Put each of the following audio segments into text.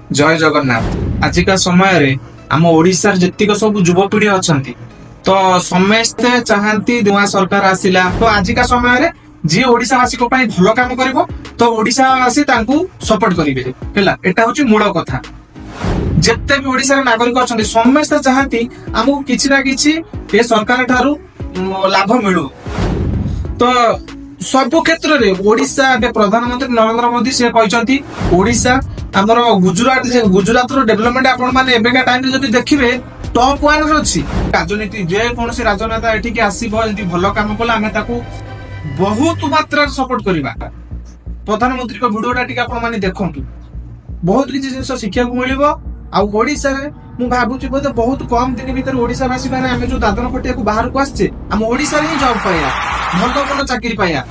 जय जगन्नाथ। आजिका समय रे आम ओडिशा जतिक सब युवपीढ़ी अछंती तो समस्ते चाहती नुआ सरकार आसिला तो आजिका समय रे जी ओडिशावासी को पाई भलो काम करिवो तो ओडिशावासी तांकू सपोर्ट करिवे हैला एटा होची मूल कथा। जेते भी ओडिशा नागरिक अछंती समस्ते चाहती हमहु किछि ना किछि ए सरकार ठारू लाभ मिलू। तो सब क्षेत्र रे ओडिशा बे प्रधानमंत्री नरेंद्र मोदी से कहचंती ओडिशा हमर गुजरात रो डेवलपमेंट आपण माने एबेका टाइम रे जदी देखिबे टॉप 1 रे अछि। राजनीति जे कोनसे राजनेता एठी के आसीबो जदी भलो काम कला हमें ताकू बहुत मात्रा सपोर्ट करिबा। प्रधानमंत्री को वीडियोटा टिक आपण माने देखंतु बहुत किछि जिंस शिक्षा को मिलिबो। आ ओडिशा रे मु भाबुची बोधे बहुत कम दिन भीतर ओडिशा वासी माने हमें जो दादन कोटिया को बाहर को आछे हम ओडिशा रे ही जॉब पाया भलो भलो चाकरी पाया।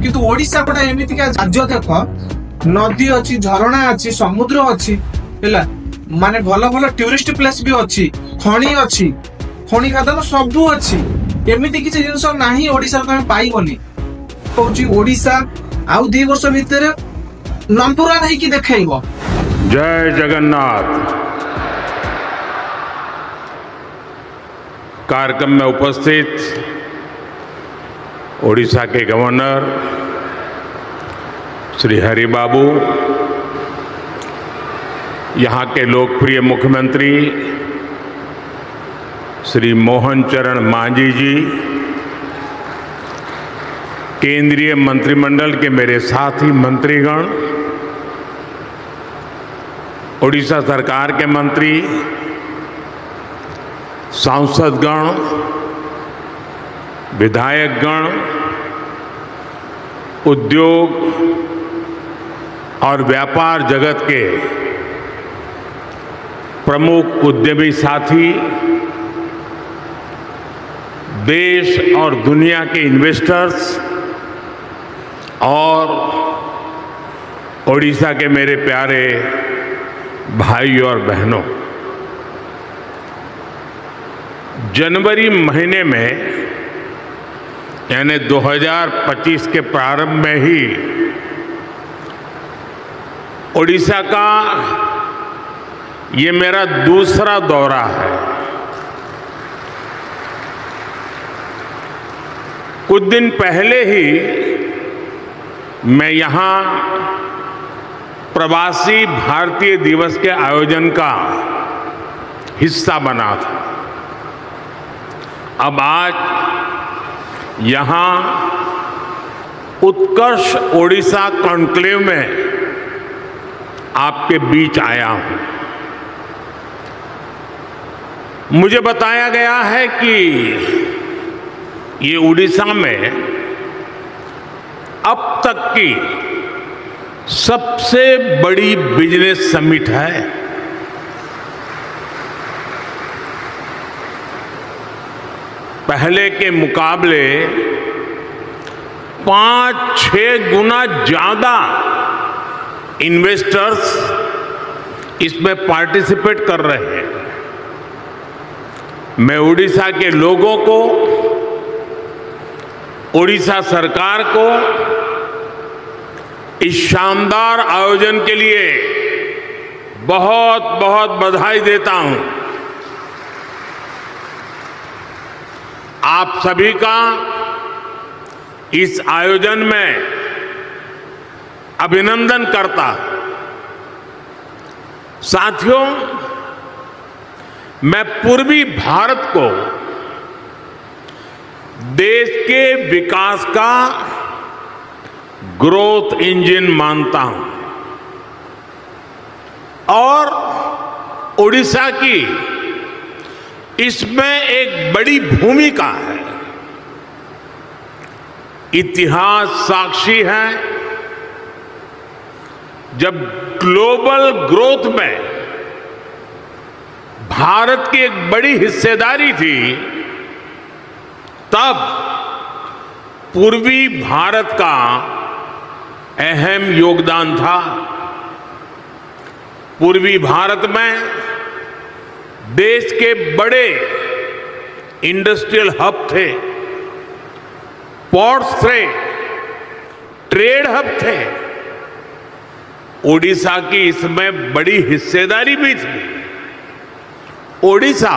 किंतु ओडिशा गोटा एमिति का राज्य देखो नदी अच्छी झरणा अच्छी समुद्र अच्छी हैला माने भलो भलो टूरिस्ट प्लेस भी अच्छी खणी खादान सब अच्छी एमिति किछि जिंस नाही ओडिशा रे तमे पाइबनी। कहूची ओडिशा आउ 2 वर्ष भीतर नंबर 1 है कि देखाइबो। जय जगन्नाथ। कार्यक्रम में उपस्थित ओडिशा के गवर्नर श्री हरि बाबू, यहाँ के लोकप्रिय मुख्यमंत्री श्री मोहन चरण मांझी जी, केंद्रीय मंत्रिमंडल के मेरे साथी मंत्रीगण, ओडिशा सरकार के मंत्री, सांसदगण, विधायकगण, उद्योग और व्यापार जगत के प्रमुख उद्यमी साथी, देश और दुनिया के इन्वेस्टर्स और ओडिशा के मेरे प्यारे भाई और बहनों, जनवरी महीने में यानी 2025 के प्रारंभ में ही ओडिशा का ये मेरा दूसरा दौरा है। कुछ दिन पहले ही मैं यहाँ प्रवासी भारतीय दिवस के आयोजन का हिस्सा बना था। अब आज यहाँ उत्कर्ष ओडिशा कॉन्क्लेव में आपके बीच आया हूं। मुझे बताया गया है कि ये ओडिशा में अब तक की सबसे बड़ी बिजनेस समिट है। पहले के मुकाबले 5-6 गुना ज्यादा इन्वेस्टर्स इसमें पार्टिसिपेट कर रहे हैं। मैं ओडिशा के लोगों को, ओडिशा सरकार को इस शानदार आयोजन के लिए बहुत बहुत बधाई देता हूं। आप सभी का इस आयोजन में अभिनंदन करता हूं। साथियों, मैं पूर्वी भारत को देश के विकास का ग्रोथ इंजन मानता हूं और ओडिशा की इसमें एक बड़ी भूमिका है। इतिहास साक्षी है, जब ग्लोबल ग्रोथ में भारत की एक बड़ी हिस्सेदारी थी, तब पूर्वी भारत का अहम योगदान था। पूर्वी भारत में देश के बड़े इंडस्ट्रियल हब थे, पोर्ट्स थे, ट्रेड हब थे। ओडिशा की इसमें बड़ी हिस्सेदारी भी थी। ओडिशा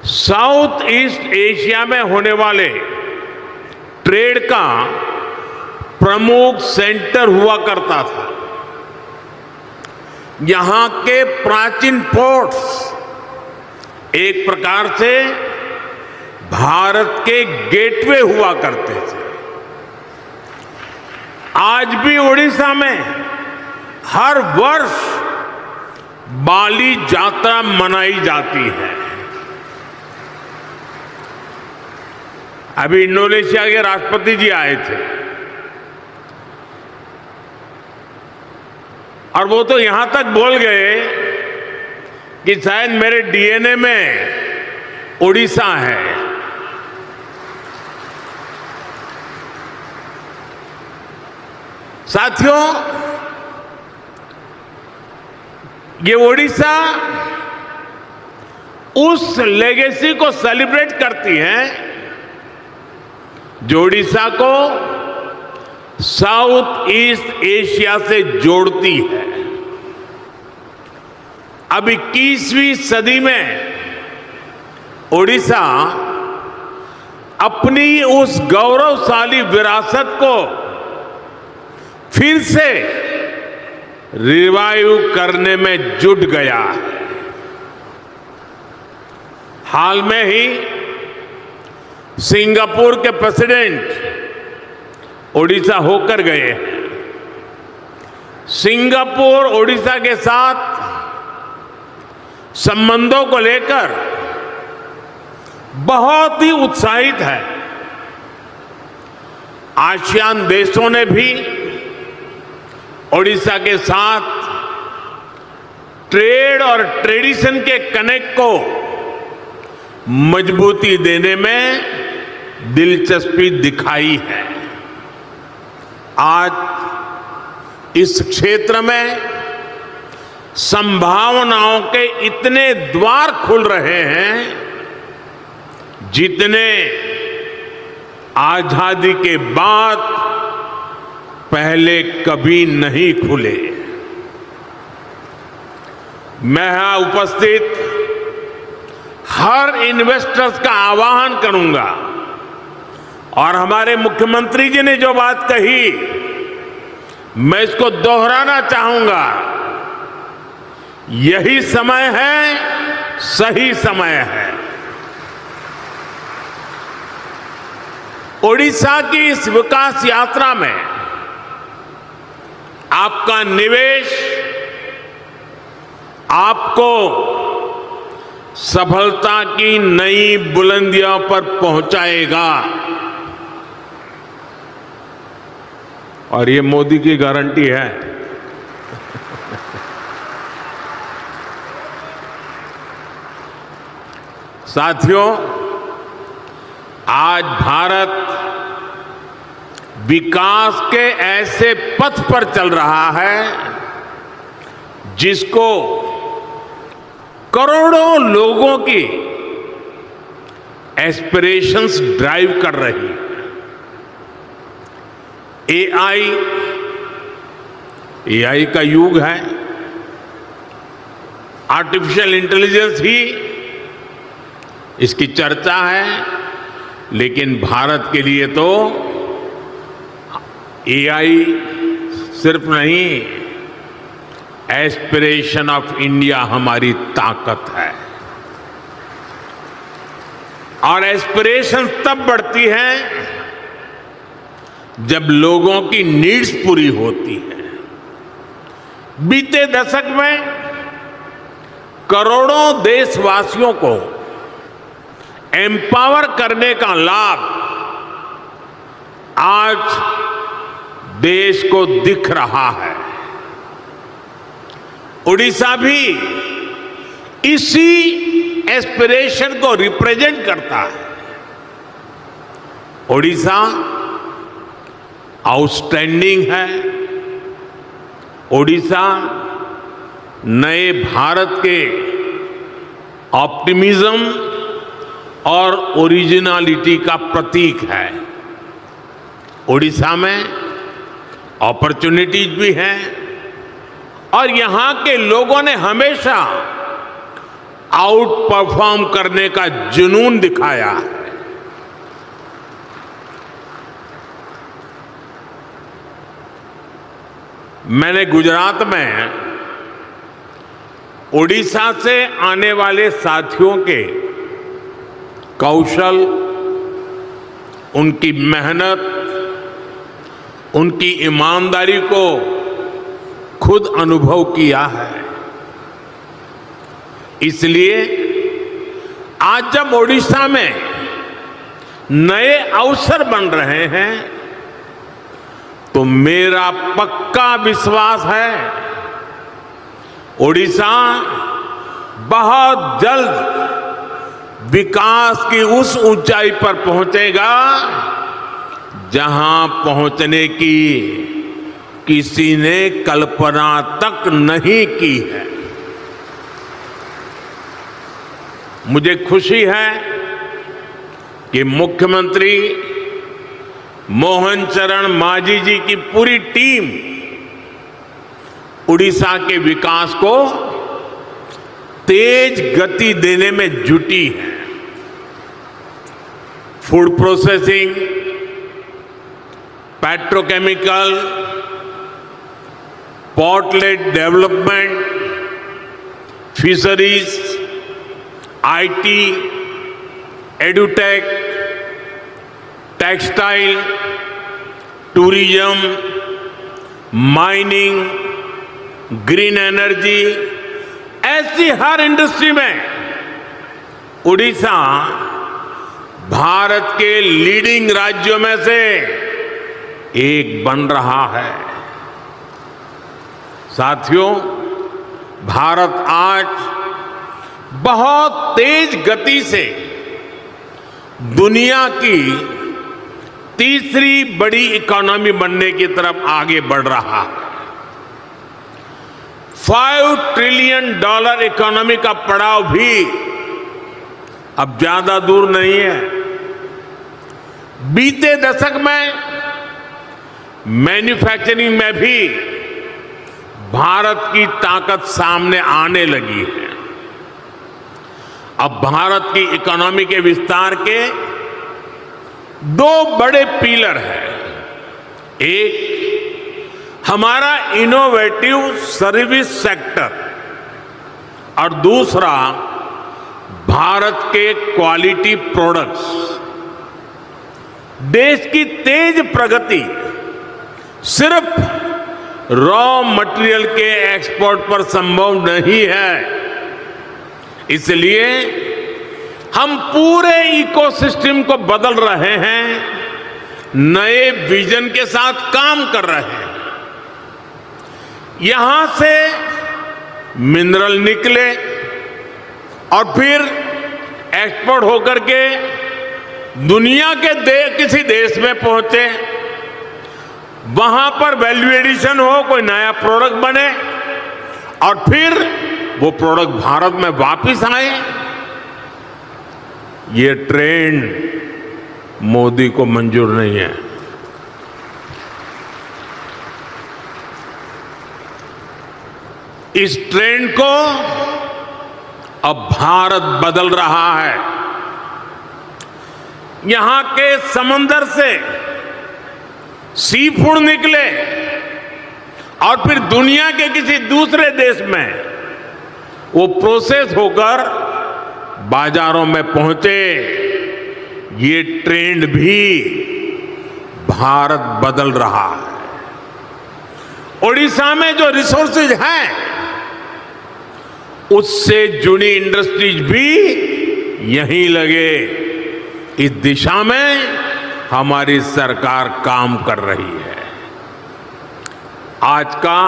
साउथ ईस्ट एशिया में होने वाले ट्रेड का प्रमुख सेंटर हुआ करता था। यहां के प्राचीन पोर्ट्स एक प्रकार से भारत के गेटवे हुआ करते थे। आज भी ओडिशा में हर वर्ष बाली यात्रा मनाई जाती है। अभी इंडोनेशिया के राष्ट्रपति जी आए थे और वो तो यहां तक बोल गए कि शायद मेरे डीएनए में ओडिशा है। साथियों, ये ओडिशा उस लेगेसी को सेलिब्रेट करती है जो ओडिशा को साउथ ईस्ट एशिया से जोड़ती है। अब 21वीं सदी में ओडिशा अपनी उस गौरवशाली विरासत को फिर से रिवाइव करने में जुट गया है। हाल में ही सिंगापुर के प्रेसिडेंट ओडिशा होकर गए हैं। सिंगापुर ओडिशा के साथ संबंधों को लेकर बहुत ही उत्साहित है। आसियान देशों ने भी ओडिशा के साथ ट्रेड और ट्रेडिशन के कनेक्ट को मजबूती देने में दिलचस्पी दिखाई है। आज इस क्षेत्र में संभावनाओं के इतने द्वार खुल रहे हैं जितने आजादी के बाद पहले कभी नहीं खुले। मैं यहां उपस्थित हर इन्वेस्टर्स का आह्वान करूंगा और हमारे मुख्यमंत्री जी ने जो बात कही मैं इसको दोहराना चाहूंगा। यही समय है, सही समय है। ओडिशा की इस विकास यात्रा में आपका निवेश आपको सफलता की नई बुलंदियों पर पहुंचाएगा और ये मोदी की गारंटी है। साथियों, आज भारत विकास के ऐसे पथ पर चल रहा है जिसको करोड़ों लोगों की एस्पिरेशंस ड्राइव कर रही है। एआई का युग है। आर्टिफिशियल इंटेलिजेंस ही इसकी चर्चा है, लेकिन भारत के लिए तो एआई सिर्फ नहीं, एस्पिरेशन ऑफ इंडिया हमारी ताकत है। और एस्पिरेशन तब बढ़ती है जब लोगों की नीड्स पूरी होती है। बीते दशक में करोड़ों देशवासियों को एम्पावर करने का लाभ आज देश को दिख रहा है। ओडिशा भी इसी एस्पिरेशन को रिप्रेजेंट करता है। ओडिशा आउटस्टैंडिंग है। ओडिशा नए भारत के ऑप्टिमिज्म और ओरिजिनलिटी का प्रतीक है। ओडिशा में अपॉर्चुनिटीज भी हैं और यहां के लोगों ने हमेशा आउट परफॉर्म करने का जुनून दिखाया है। मैंने गुजरात में ओडिशा से आने वाले साथियों के कौशल, उनकी मेहनत, उनकी ईमानदारी को खुद अनुभव किया है। इसलिए आज जब ओडिशा में नए अवसर बन रहे हैं तो मेरा पक्का विश्वास है ओडिशा बहुत जल्द विकास की उस ऊंचाई पर पहुंचेगा जहां पहुंचने की किसी ने कल्पना तक नहीं की है। मुझे खुशी है कि मुख्यमंत्री मोहन चरण मांझी जी की पूरी टीम उड़ीसा के विकास को तेज गति देने में जुटी है। Food processing, petrochemical, port-lead development, fisheries, IT, edutech, textile, tourism, mining, green energy, ऐसी हर इंडस्ट्री में उड़ीसा भारत के लीडिंग राज्यों में से एक बन रहा है। साथियों, भारत आज बहुत तेज गति से दुनिया की तीसरी बड़ी इकोनॉमी बनने की तरफ आगे बढ़ रहा है। $5 ट्रिलियन इकोनॉमी का पड़ाव भी अब ज्यादा दूर नहीं है। बीते दशक में मैन्युफैक्चरिंग में भी भारत की ताकत सामने आने लगी है। अब भारत की इकोनॉमी के विस्तार के दो बड़े पिलर हैं। एक हमारा इनोवेटिव सर्विस सेक्टर और दूसरा भारत के क्वालिटी प्रोडक्ट्स। देश की तेज प्रगति सिर्फ रॉ मटेरियल के एक्सपोर्ट पर संभव नहीं है। इसलिए हम पूरे इकोसिस्टम को बदल रहे हैं, नए विजन के साथ काम कर रहे हैं। यहां से मिनरल निकले और फिर एक्सपोर्ट होकर के दुनिया के किसी देश में पहुंचे, वहां पर वैल्यू एडिशन हो, कोई नया प्रोडक्ट बने और फिर वो प्रोडक्ट भारत में वापस आए। ये ट्रेंड मोदी को मंजूर नहीं है। इस ट्रेंड को अब भारत बदल रहा है। यहां के समंदर से सी फूड निकले और फिर दुनिया के किसी दूसरे देश में वो प्रोसेस होकर बाजारों में पहुंचे। ये ट्रेंड भी भारत बदल रहा है। ओडिशा में जो रिसोर्सेज हैं उससे जुड़ी इंडस्ट्रीज भी यहीं लगे। इस दिशा में हमारी सरकार काम कर रही है। आज का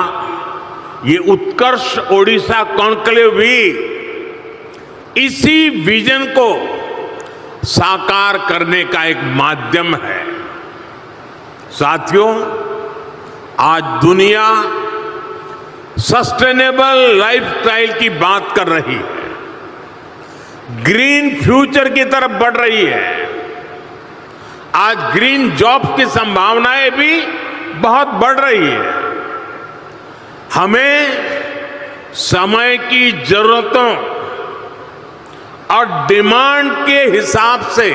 ये उत्कर्ष ओडिशा कॉन्क्लेव भी इसी विजन को साकार करने का एक माध्यम है। साथियों, आज दुनिया सस्टेनेबल लाइफस्टाइल की बात कर रही है, ग्रीन फ्यूचर की तरफ बढ़ रही है। आज ग्रीन जॉब की संभावनाएं भी बहुत बढ़ रही है। हमें समय की जरूरतों और डिमांड के हिसाब से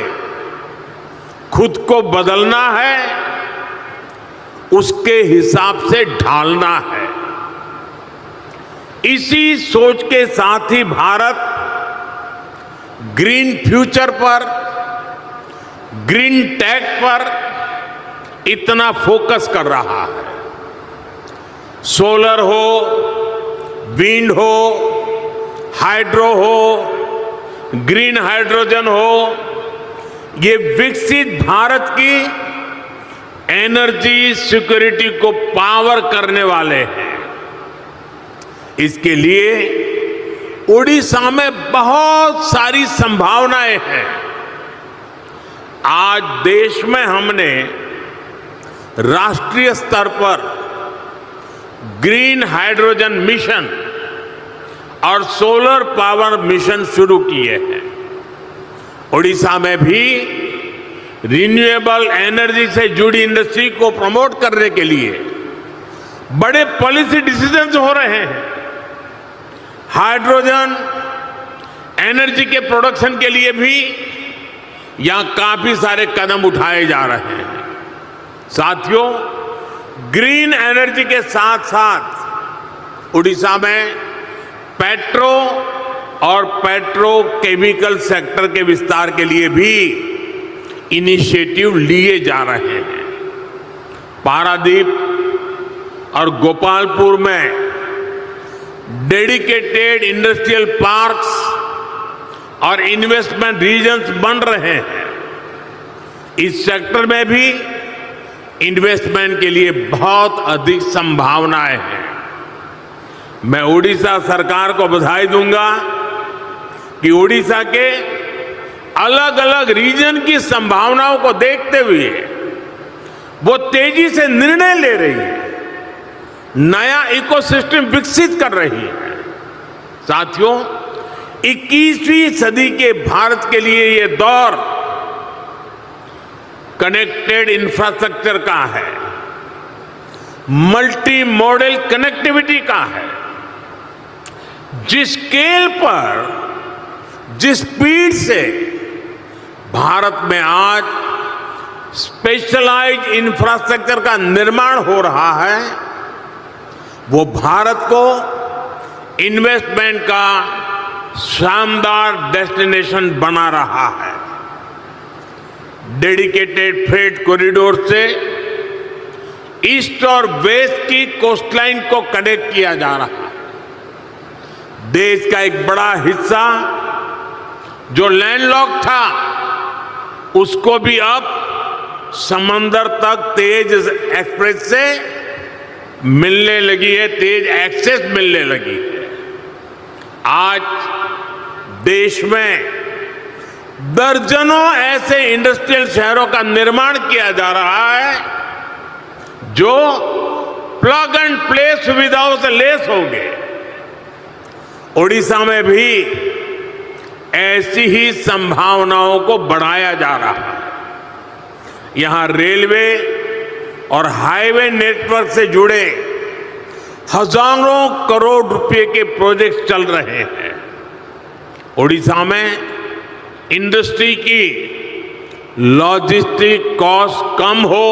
खुद को बदलना है, उसके हिसाब से ढालना है। इसी सोच के साथ ही भारत ग्रीन फ्यूचर पर, ग्रीन टेक पर इतना फोकस कर रहा है। सोलर हो, विंड हो, हाइड्रो हो, ग्रीन हाइड्रोजन हो, ये विकसित भारत की एनर्जी सिक्योरिटी को पावर करने वाले हैं। इसके लिए उड़ीसा में बहुत सारी संभावनाएं हैं। आज देश में हमने राष्ट्रीय स्तर पर ग्रीन हाइड्रोजन मिशन और सोलर पावर मिशन शुरू किए हैं। उड़ीसा में भी रिन्यूएबल एनर्जी से जुड़ी इंडस्ट्री को प्रमोट करने के लिए बड़े पॉलिसी डिसीजंस हो रहे हैं। हाइड्रोजन एनर्जी के प्रोडक्शन के लिए भी यहां काफी सारे कदम उठाए जा रहे हैं। साथियों, ग्रीन एनर्जी के साथ साथ उड़ीसा में पेट्रो और पेट्रोकेमिकल सेक्टर के विस्तार के लिए भी इनिशिएटिव लिए जा रहे हैं। पारादीप और गोपालपुर में डेडिकेटेड इंडस्ट्रियल पार्क्स और इन्वेस्टमेंट रीजन्स बन रहे हैं। इस सेक्टर में भी इन्वेस्टमेंट के लिए बहुत अधिक संभावनाएं हैं। मैं उड़ीसा सरकार को बधाई दूंगा कि उड़ीसा के अलग अलग रीजन की संभावनाओं को देखते हुए वो तेजी से निर्णय ले रही है, नया इकोसिस्टम विकसित कर रही है। साथियों, 21वीं सदी के भारत के लिए ये दौर कनेक्टेड इंफ्रास्ट्रक्चर का है, मल्टी मॉडल कनेक्टिविटी का है। जिस स्केल पर, जिस स्पीड से भारत में आज स्पेशलाइज्ड इंफ्रास्ट्रक्चर का निर्माण हो रहा है, वो भारत को इन्वेस्टमेंट का शानदार डेस्टिनेशन बना रहा है। डेडिकेटेड फ्रेट कॉरिडोर से ईस्ट और वेस्ट की कोस्टलाइन को कनेक्ट किया जा रहा है। देश का एक बड़ा हिस्सा जो लैंडलॉक था, उसको भी अब समंदर तक तेज एक्सप्रेस से मिलने लगी है, तेज एक्सेस मिलने लगी है। आज देश में दर्जनों ऐसे इंडस्ट्रियल शहरों का निर्माण किया जा रहा है जो प्लग एंड प्ले सुविधाओं से लैस होंगे। उड़ीसा में भी ऐसी ही संभावनाओं को बढ़ाया जा रहा है। यहां रेलवे और हाईवे नेटवर्क से जुड़े हजारों करोड़ रुपए के प्रोजेक्ट चल रहे हैं। उड़ीसा में इंडस्ट्री की लॉजिस्टिक कॉस्ट कम हो,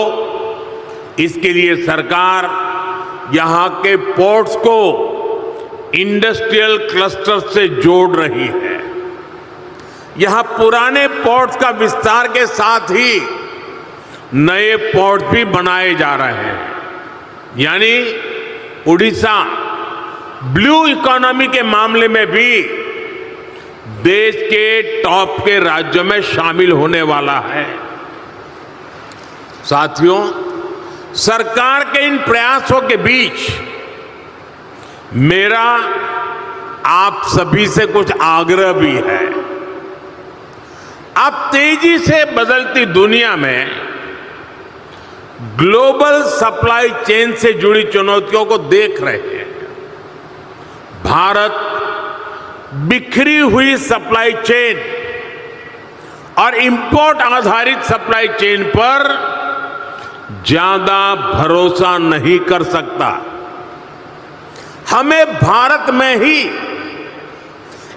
इसके लिए सरकार यहां के पोर्ट्स को इंडस्ट्रियल क्लस्टर से जोड़ रही है। यहां पुराने पोर्ट्स का विस्तार के साथ ही नए पोर्ट भी बनाए जा रहे हैं। यानी उड़ीसा ब्लू इकोनॉमी के मामले में भी देश के टॉप के राज्यों में शामिल होने वाला है। साथियों, सरकार के इन प्रयासों के बीच मेरा आप सभी से कुछ आग्रह भी है। आप तेजी से बदलती दुनिया में ग्लोबल सप्लाई चेन से जुड़ी चुनौतियों को देख रहे हैं। भारत बिखरी हुई सप्लाई चेन और इंपोर्ट आधारित सप्लाई चेन पर ज्यादा भरोसा नहीं कर सकता। हमें भारत में ही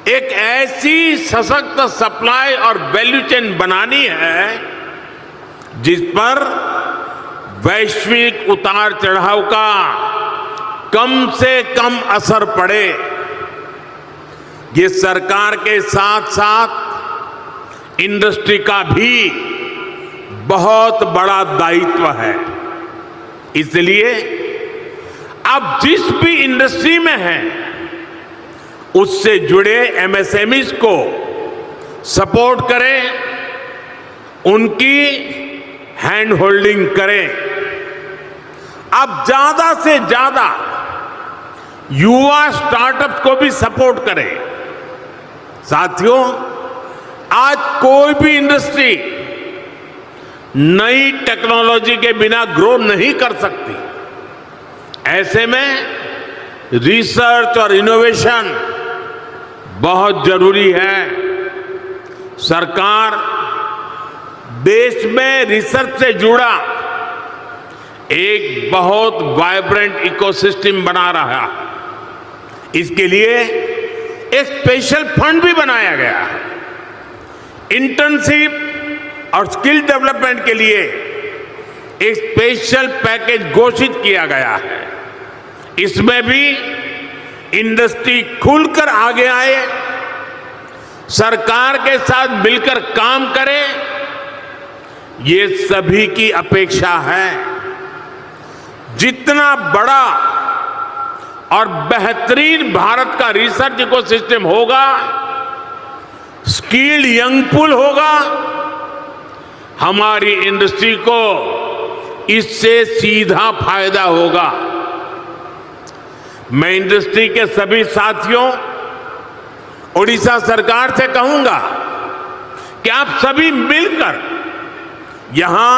एक ऐसी सशक्त सप्लाई और वैल्यू चेन बनानी है जिस पर वैश्विक उतार चढ़ाव का कम से कम असर पड़े। ये सरकार के साथ साथ इंडस्ट्री का भी बहुत बड़ा दायित्व है। इसलिए अब जिस भी इंडस्ट्री में है उससे जुड़े एमएसएमईज को सपोर्ट करें, उनकी हैंड होल्डिंग करें। अब ज्यादा से ज्यादा युवा स्टार्टअप को भी सपोर्ट करें। साथियों, आज कोई भी इंडस्ट्री नई टेक्नोलॉजी के बिना ग्रो नहीं कर सकती। ऐसे में रिसर्च और इनोवेशन बहुत जरूरी है। सरकार देश में रिसर्च से जुड़ा एक बहुत वाइब्रेंट इकोसिस्टम बना रहा है। इसके लिए एक स्पेशल फंड भी बनाया गया है। इंटर्नशिप और स्किल डेवलपमेंट के लिए एक स्पेशल पैकेज घोषित किया गया है। इसमें भी इंडस्ट्री खुलकर आगे आए, सरकार के साथ मिलकर काम करे, ये सभी की अपेक्षा है। जितना बड़ा और बेहतरीन भारत का रिसर्च इकोसिस्टम होगा, स्किल्ड यंग पूल होगा, हमारी इंडस्ट्री को इससे सीधा फायदा होगा। मैं इंडस्ट्री के सभी साथियों, ओडिशा सरकार से कहूंगा कि आप सभी मिलकर यहां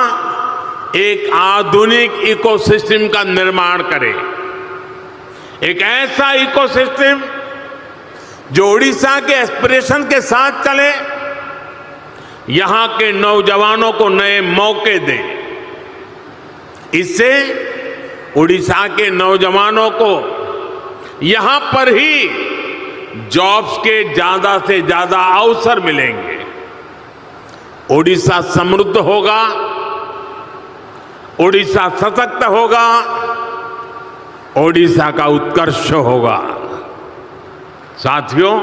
एक आधुनिक इकोसिस्टम का निर्माण करें। एक ऐसा इकोसिस्टम जो ओडिशा के एस्पिरेशन के साथ चले, यहां के नौजवानों को नए मौके दे। इससे ओडिशा के नौजवानों को यहां पर ही जॉब्स के ज्यादा से ज्यादा अवसर मिलेंगे। ओडिशा समृद्ध होगा, ओडिशा सशक्त होगा, ओडिशा का उत्कर्ष होगा। साथियों,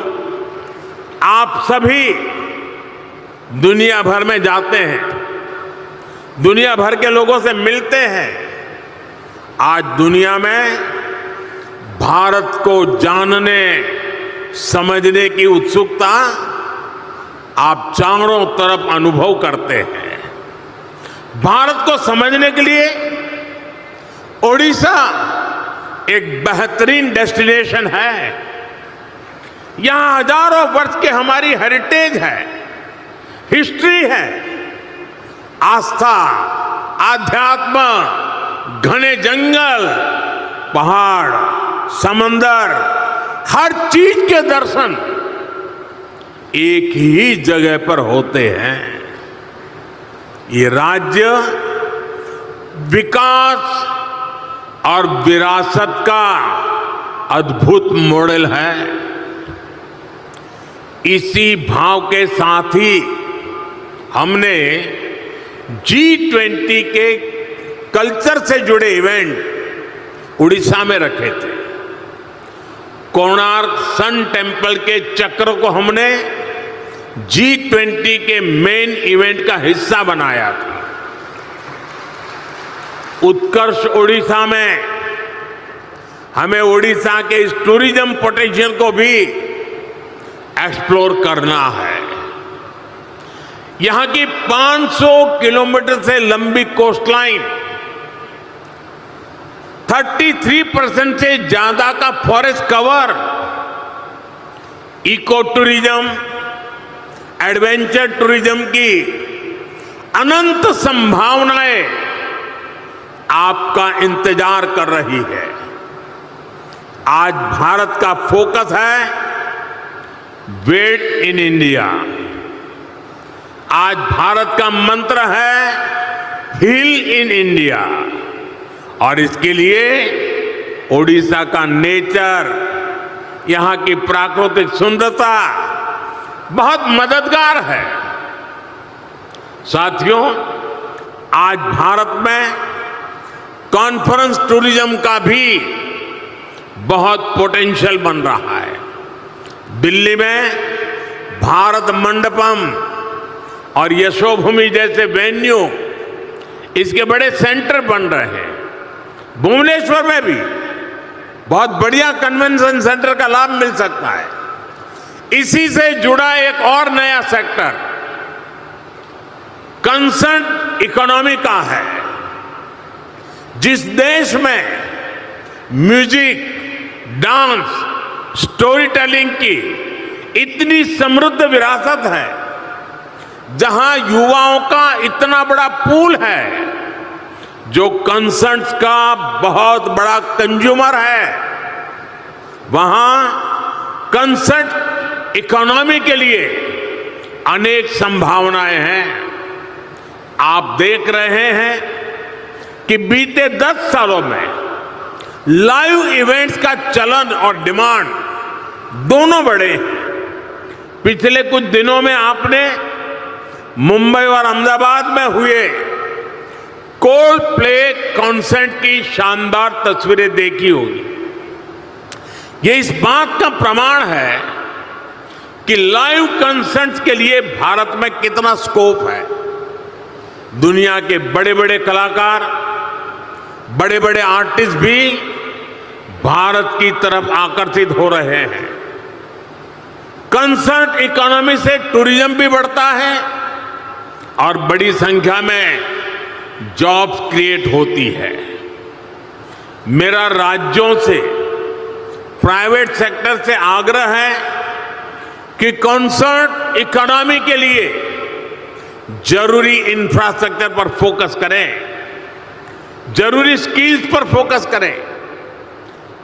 आप सभी दुनिया भर में जाते हैं, दुनिया भर के लोगों से मिलते हैं। आज दुनिया में भारत को जानने समझने की उत्सुकता आप चारों तरफ अनुभव करते हैं। भारत को समझने के लिए ओडिशा एक बेहतरीन डेस्टिनेशन है। यहां हजारों वर्ष के हमारी हेरिटेज है, हिस्ट्री है। आस्था, आध्यात्म, घने जंगल, पहाड़, समंदर, हर चीज के दर्शन एक ही जगह पर होते हैं। ये राज्य विकास और विरासत का अद्भुत मॉडल है। इसी भाव के साथ ही हमने G20 के कल्चर से जुड़े इवेंट उड़ीसा में रखे थे। कोणार्क सन टेम्पल के चक्र को हमने G20 के मेन इवेंट का हिस्सा बनाया था। उत्कर्ष ओडिशा में हमें ओडिशा के इस टूरिज्म पोटेंशियल को भी एक्सप्लोर करना है। यहां की 500 किलोमीटर से लंबी कोस्टलाइन, 33% से ज्यादा का forest cover, eco tourism, adventure tourism की अनंत संभावनाएं आपका इंतजार कर रही है। आज भारत का फोकस है वेट इन इंडिया। आज भारत का मंत्र है हिल इन इंडिया। और इसके लिए ओडिशा का नेचर, यहाँ की प्राकृतिक सुंदरता बहुत मददगार है। साथियों, आज भारत में कॉन्फ्रेंस टूरिज्म का भी बहुत पोटेंशियल बन रहा है। दिल्ली में भारत मंडपम और यशोभूमि जैसे वेन्यू, इसके बड़े सेंटर बन रहे हैं। भुवनेश्वर में भी बहुत बढ़िया कन्वेंशन सेंटर का लाभ मिल सकता है। इसी से जुड़ा एक और नया सेक्टर कंसर्ट इकोनॉमी का है। जिस देश में म्यूजिक, डांस, स्टोरी टेलिंग की इतनी समृद्ध विरासत है, जहां युवाओं का इतना बड़ा पूल है जो कंसर्ट्स का बहुत बड़ा कंज्यूमर है, वहां कंसर्ट इकोनॉमी के लिए अनेक संभावनाएं हैं। आप देख रहे हैं कि बीते 10 सालों में लाइव इवेंट्स का चलन और डिमांड दोनों बढ़े हैं। पिछले कुछ दिनों में आपने मुंबई और अहमदाबाद में हुए कोल्ड प्ले कॉन्सर्ट की शानदार तस्वीरें देखी होगी। ये इस बात का प्रमाण है कि लाइव कॉन्सर्ट्स के लिए भारत में कितना स्कोप है। दुनिया के बड़े बड़े कलाकार, बड़े बड़े आर्टिस्ट भी भारत की तरफ आकर्षित हो रहे हैं। कंसर्ट इकोनॉमी से टूरिज्म भी बढ़ता है और बड़ी संख्या में जॉब्स क्रिएट होती है। मेरा राज्यों से, प्राइवेट सेक्टर से आग्रह है कि कंसर्ट इकोनॉमी के लिए जरूरी इंफ्रास्ट्रक्चर पर फोकस करें, जरूरी स्किल्स पर फोकस करें।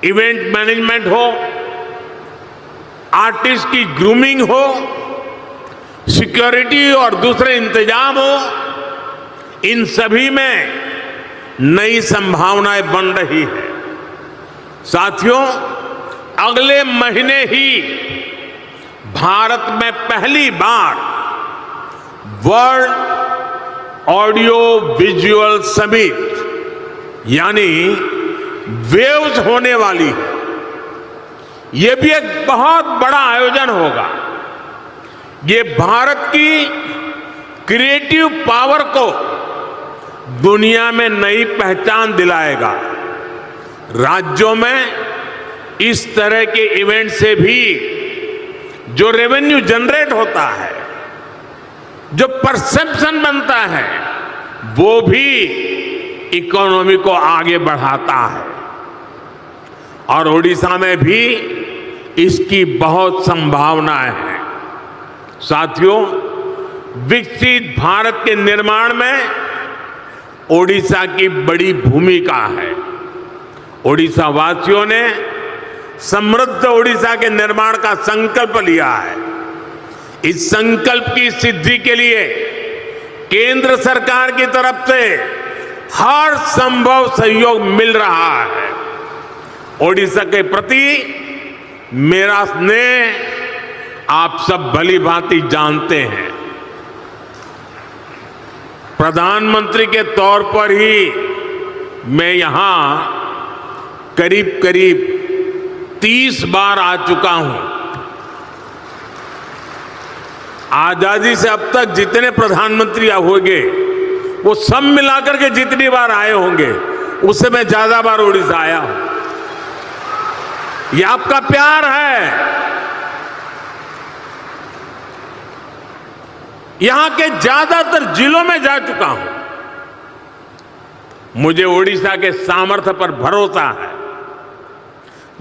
इवेंट मैनेजमेंट हो, आर्टिस्ट की ग्रूमिंग हो, सिक्योरिटी और दूसरे इंतजाम हो, इन सभी में नई संभावनाएं बन रही है। साथियों, अगले महीने ही भारत में पहली बार वर्ल्ड ऑडियो विजुअल समिट यानी वेव्स होने वाली है। यह भी एक बहुत बड़ा आयोजन होगा। ये भारत की क्रिएटिव पावर को दुनिया में नई पहचान दिलाएगा। राज्यों में इस तरह के इवेंट से भी जो रेवेन्यू जनरेट होता है, जो परसेप्शन बनता है, वो भी इकोनॉमी को आगे बढ़ाता है। और ओडिशा में भी इसकी बहुत संभावनाएं हैं। साथियों, विकसित भारत के निर्माण में ओडिशा की बड़ी भूमिका है। ओडिशा वासियों ने समृद्ध ओडिशा के निर्माण का संकल्प लिया है। इस संकल्प की सिद्धि के लिए केंद्र सरकार की तरफ से हर संभव सहयोग मिल रहा है। ओडिशा के प्रति मेरा स्नेह आप सब भली भांति जानते हैं। प्रधानमंत्री के तौर पर ही मैं यहां करीब करीब 30 बार आ चुका हूं। आजादी से अब तक जितने प्रधानमंत्री होंगे वो सब मिलाकर के जितनी बार आए होंगे उससे मैं ज्यादा बार ओडिशा आया हूं। ये आपका प्यार है। यहां के ज्यादातर जिलों में जा चुका हूं। मुझे ओडिशा के सामर्थ्य पर भरोसा है,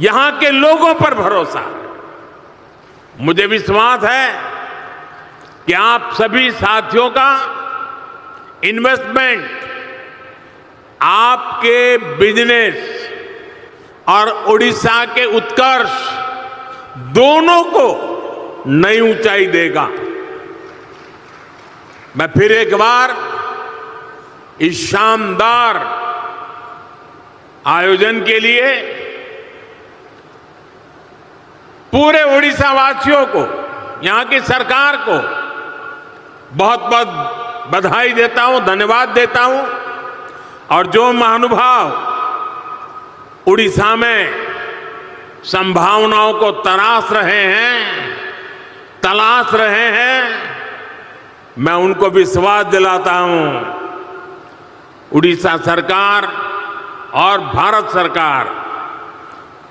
यहां के लोगों पर भरोसा है। मुझे विश्वास है कि आप सभी साथियों का इन्वेस्टमेंट आपके बिजनेस और ओडिशा के उत्कर्ष दोनों को नई ऊंचाई देगा। मैं फिर एक बार इस शानदार आयोजन के लिए पूरे उड़ीसा वासियों को, यहां की सरकार को बहुत बहुत बधाई देता हूं, धन्यवाद देता हूं। और जो महानुभाव उड़ीसा में संभावनाओं को तलाश रहे हैं, मैं उनको विश्वास दिलाता हूं, उड़ीसा सरकार और भारत सरकार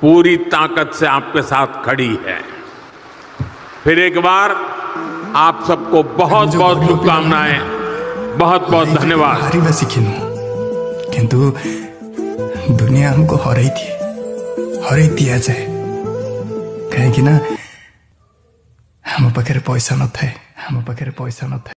पूरी ताकत से आपके साथ खड़ी है। फिर एक बार आप सबको बहुत बहुत शुभकामनाएं, बहुत बहुत धन्यवाद। हारिबा शिखिनु किंतु दुनिया हमको हराई दिया जाए कहीं ना हम पाखे पैसा न थाए।